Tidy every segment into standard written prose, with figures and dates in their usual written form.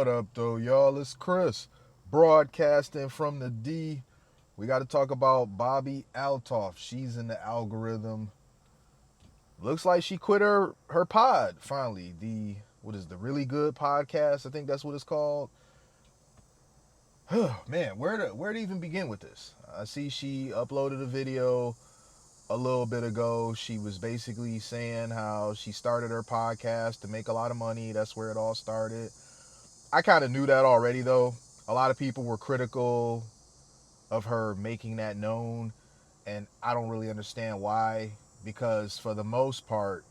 What up, though, y'all? It's Chris, broadcasting from the D. We got to talk about Bobbi Althoff. She's in the algorithm. Looks like she quit her pod finally. The really good podcast? I think that's what it's called. Man, where to even begin with this? I see she uploaded a video a little bit ago. She was basically saying how she started her podcast to make a lot of money. That's where it all started. I kind of knew that already, though. A lot of people were critical of her making that known, and I don't really understand why. Because for the most part,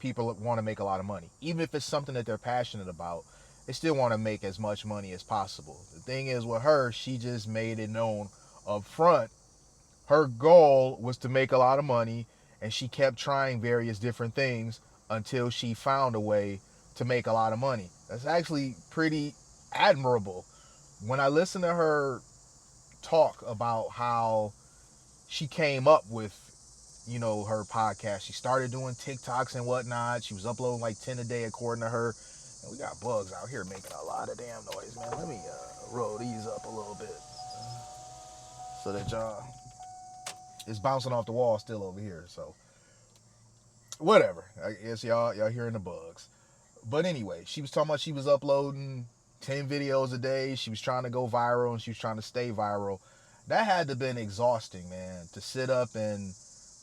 people want to make a lot of money, even if it's something that they're passionate about. They still want to make as much money as possible. The thing is, with her, she just made it known up front. Her goal was to make a lot of money, and she kept trying various different things until she found a way to make a lot of money. That's actually pretty admirable. When I listen to her talk about how she came up with, her podcast, she started doing TikToks and whatnot. She was uploading like 10 a day, according to her. And we got bugs out here making a lot of damn noise, man. Let me roll these up a little bit so that y'all, it's bouncing off the wall still over here. So whatever. I guess y'all hearing the bugs. But anyway, she was talking about she was uploading 10 videos a day. She was trying to go viral and she was trying to stay viral. That had to have been exhausting, man, to sit up and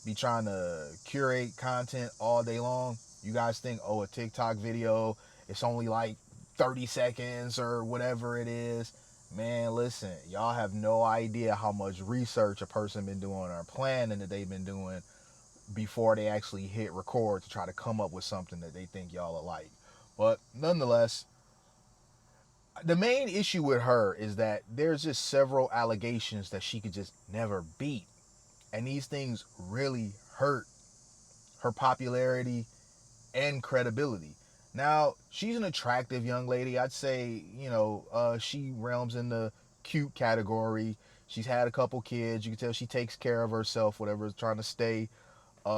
be trying to curate content all day long. You guys think, oh, a TikTok video, it's only like 30 seconds or whatever it is. Man, listen, y'all have no idea how much research a person been doing or planning that they've been doing before they actually hit record to try to come up with something that they think y'all are like. But nonetheless, the main issue with her is that there's just several allegations that she could just never beat. And these things really hurt her popularity and credibility. Now, she's an attractive young lady. I'd say, she realms in the cute category. She's had a couple kids. You can tell she takes care of herself, whatever, trying to stay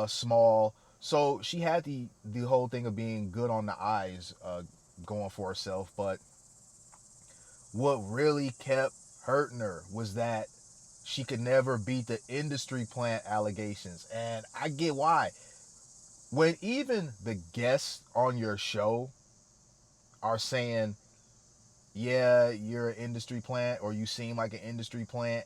small. So she had the whole thing of being good on the eyes going for herself. But what really kept hurting her was that she could never beat the industry plant allegations. And I get why. When even the guests on your show are saying, yeah, you're an industry plant or you seem like an industry plant,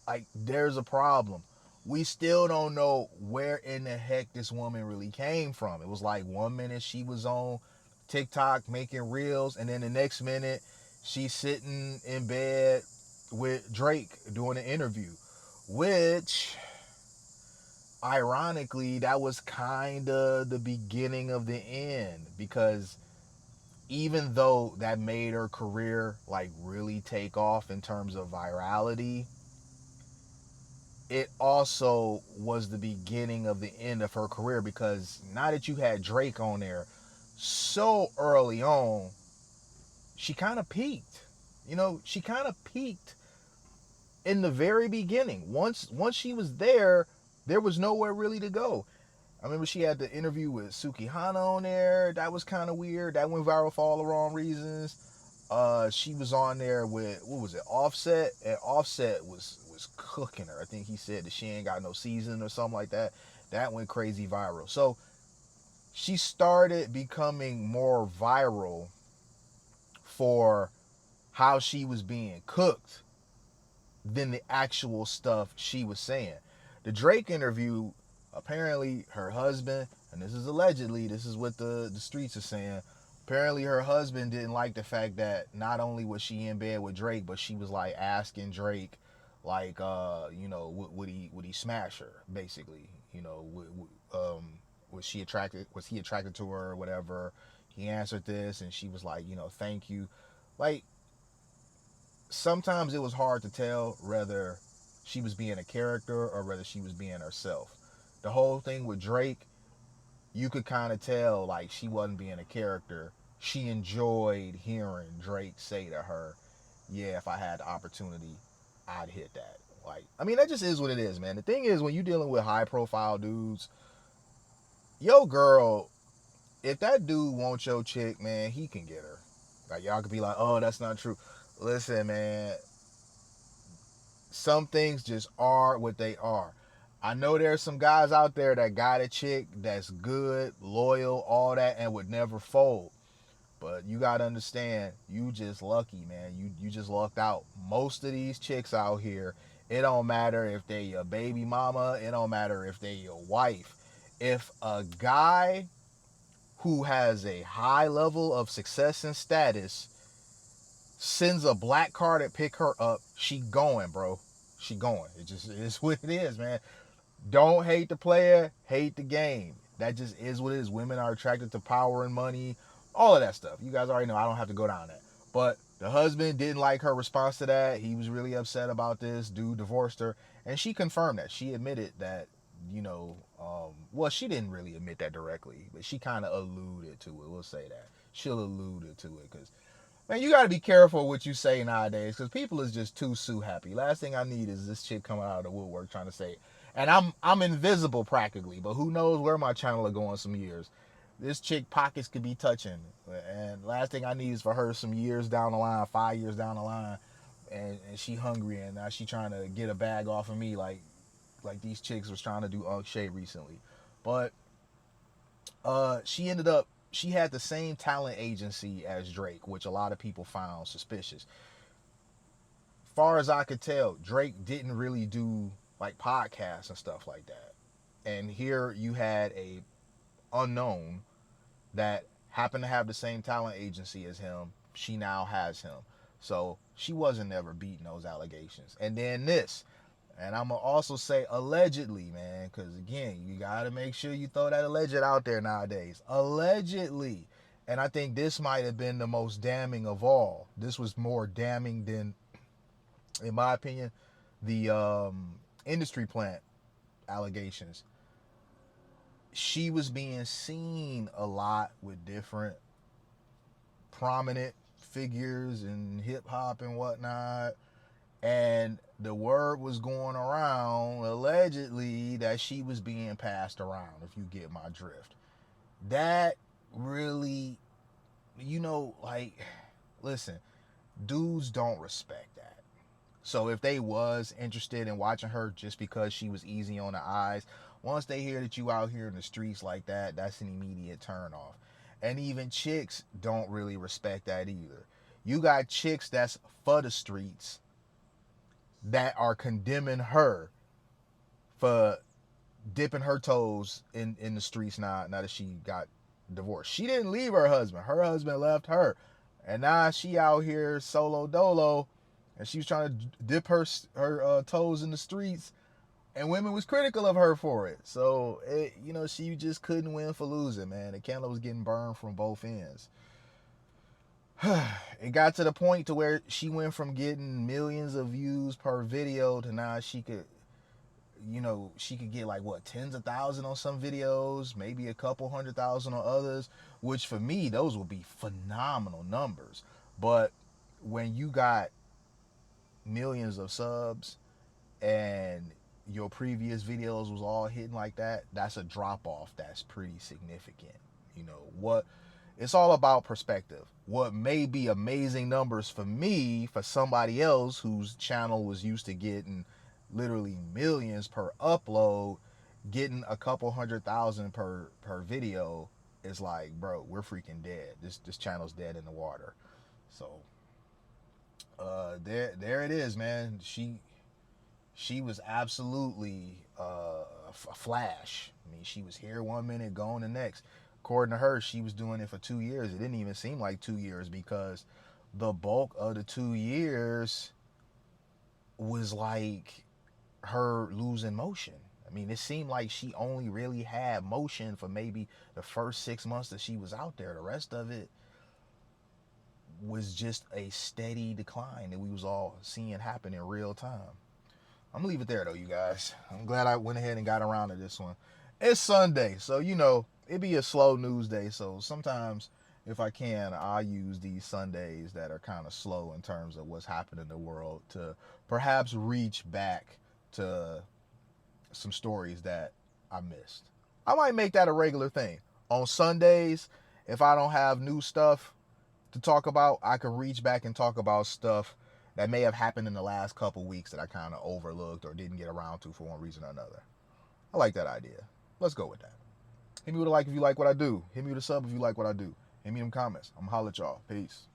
like, there's a problem. We still don't know where in the heck this woman really came from. It was like 1 minute she was on TikTok making reels, and then the next minute she's sitting in bed with Drake doing an interview, which ironically, that was kind of the beginning of the end, because even though that made her career like really take off in terms of virality, it also was the beginning of the end of her career, because now that you had Drake on there so early on, she kind of peaked. She kind of peaked in the very beginning. Once she was there was nowhere really to go. I remember she had the interview with Sukihana on there. That was kind of weird. That went viral for all the wrong reasons. She was on there with, what was it, Offset, and Offset was cooking her. I think he said that she ain't got no season or something like that. That went crazy viral. So she started becoming more viral for how she was being cooked than the actual stuff she was saying. The Drake interview, apparently her husband, and this is allegedly, this is what the streets are saying, apparently her husband didn't like the fact that not only was she in bed with Drake, but she was like asking Drake, like, would he smash her, basically, was he attracted to her or whatever. He answered this, and she was like, thank you. Like, sometimes it was hard to tell whether she was being a character or whether she was being herself. The whole thing with Drake, you could kind of tell like she wasn't being a character. She enjoyed hearing Drake say to her, yeah, if I had the opportunity, I'd hit that. Like, I mean, that just is what it is, man. The thing is, when you're dealing with high profile dudes, yo girl, if that dude wants your chick, man, he can get her. Like, y'all could be like, oh, that's not true. Listen, man, some things just are what they are. I know there's some guys out there that got a chick that's good, loyal, all that, and would never fold. But you gotta understand, you just lucky, man. You just lucked out. Most of these chicks out here, it don't matter if they your baby mama, it don't matter if they your wife. If a guy who has a high level of success and status sends a black car to pick her up, she going, bro. She going. It just is what it is, man. Don't hate the player, hate the game. That just is what it is. Women are attracted to power and money, all of that stuff. You guys already know. I don't have to go down that. But the husband didn't like her response to that. He was really upset about this. Dude divorced her, and she confirmed that. She admitted that, well, she didn't really admit that directly, but she kind of alluded to it. We'll say that. She'll alluded to it because, man, you got to be careful what you say nowadays because people is just too sue happy. Last thing I need is this chick coming out of the woodwork trying to say, and I'm invisible practically, but who knows where my channel will go in some years. This chick pockets could be touching, and last thing I need is for her some years down the line, 5 years down the line, and she hungry and now she trying to get a bag off of me like these chicks was trying to do Unk Shay recently. But she had the same talent agency as Drake, which a lot of people found suspicious. Far as I could tell, Drake didn't really do like podcasts and stuff like that. And here you had a unknown that happened to have the same talent agency as him. She now has him. So she wasn't never beating those allegations. And then this, and I'm going to also say allegedly, man, because again, you got to make sure you throw that alleged out there nowadays. Allegedly. And I think this might have been the most damning of all. This was more damning than, in my opinion, the industry plant allegations. She was being seen a lot with different prominent figures in hip hop and whatnot. And the word was going around allegedly that she was being passed around, if you get my drift. That really, like, listen, dudes don't respect that. So if they was interested in watching her just because she was easy on the eyes, once they hear that you out here in the streets like that, that's an immediate turn off. And even chicks don't really respect that either. You got chicks that's for the streets that are condemning her for dipping her toes in the streets now that she got divorced. She didn't leave her husband. Her husband left her. And now she out here solo dolo and she was trying to dip her toes in the streets, and women was critical of her for it. So she just couldn't win for losing, man. The candle was getting burned from both ends. It got to the point to where she went from getting millions of views per video to now she could get like what, tens of thousands on some videos, maybe a couple 100,000 on others, which for me those would be phenomenal numbers. But when you got millions of subs and your previous videos was all hitting like that, that's a drop off that's pretty significant. What it's all about perspective. What may be amazing numbers for me, for somebody else whose channel was used to getting literally millions per upload, getting a couple 100,000 per video is like, bro, we're freaking dead. This channel's dead in the water. So there it is, man. She was absolutely a flash. I mean, she was here 1 minute, gone the next. According to her, she was doing it for 2 years. It didn't even seem like 2 years because the bulk of the 2 years was like her losing motion. I mean, it seemed like she only really had motion for maybe the first 6 months that she was out there. The rest of it was just a steady decline that we was all seeing happen in real time. I'm gonna leave it there though, you guys. I'm glad I went ahead and got around to this one. It's Sunday, so it'd be a slow news day. So sometimes, if I can, I'll use these Sundays that are kind of slow in terms of what's happening in the world to perhaps reach back to some stories that I missed. I might make that a regular thing. On Sundays, if I don't have new stuff, to talk about, I could reach back and talk about stuff that may have happened in the last couple weeks that I kind of overlooked or didn't get around to for one reason or another. I like that idea. Let's go with that. Hit me with a like if you like what I do. Hit me with a sub if you like what I do. Hit me in the comments. I'm going to holler at y'all. Peace.